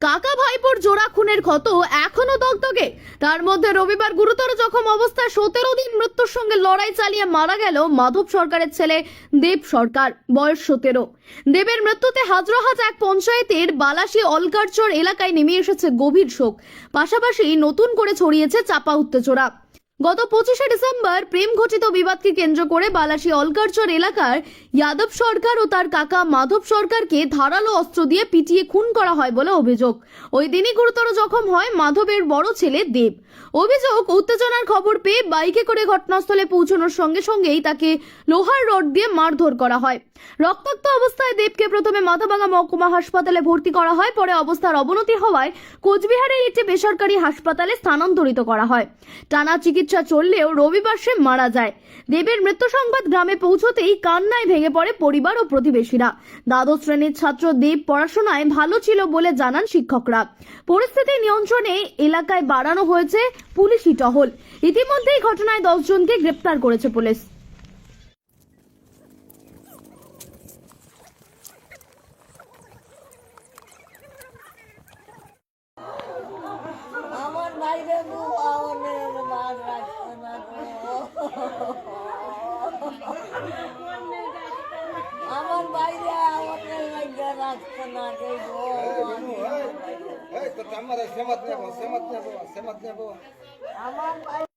কাকা ভাইপোর জোড়া খুনের ক্ষত এখনো দগদগে। তার মধ্যে রবিবার গুরুতর জখম অবস্থায় 17 দিন মৃত্যুর সঙ্গে লড়াই চালিয়ে মারা গেল মাধব সরকারের ছেলে দেব সরকার, বয়স 17। দেবের মৃত্যুতে হাজরাহাট এক পঞ্চায়েতের বালাসী অলকারচর এলাকায় নেমে এসেছে গভীর শোক, পাশাপাশি নতুন করে ছড়িয়েছে চাপা উত্তেজনা। গত 25শে ডিসেম্বর প্রেম ঘটিত বিবাদকে কেন্দ্র করে বালাসী অলকারচর এলাকার যাদব সরকার ও তার কাকা মাধব সরকারকে ধারালো অস্ত্র দিয়ে পিটিয়ে খুন করা হয় বলে অভিযোগ। ওই দিনই গুরুতর জখম হয় মাধবের বড় ছেলে দেব। অভিযোগ, উত্তেজনার খবর পেয়ে বাইকে করে ঘটনাস্থলে পৌঁছানোর সঙ্গে সঙ্গেই তাকে লোহার রড দিয়ে মারধর করা হয়। রক্তাক্ত অবস্থায় দেবকে প্রথমে মাথাভাঙা মহকুমা হাসপাতালে ভর্তি করা হয়, পরে অবস্থার অবনতি হওয়ায় কোচবিহারের একটি বেসরকারি হাসপাতালে স্থানান্তরিত করা হয়। টানা চিকিৎসা চললেও রবিবার সে মারা যায়। দেবের মৃত্যু সংবাদ গ্রামে পৌঁছতেই কান্নায় ভেঙে পড়ে পরিবার ও প্রতিবেশীরা। দ্বাদশ শ্রেণীর ছাত্র দেব পড়াশোনায় ভালো ছিল বলে জানান শিক্ষকরা। পরিস্থিতি নিয়ন্ত্রণে এলাকায় বাড়ানো হয়েছে পুলিশি টহল। ইতিমধ্যেই ঘটনায় 10 জনকে গ্রেপ্তার করেছে পুলিশ। আমার বাইরে মাছ রাখতো না আমার বাইরে আমাদের বাইরে রাখতো না আমার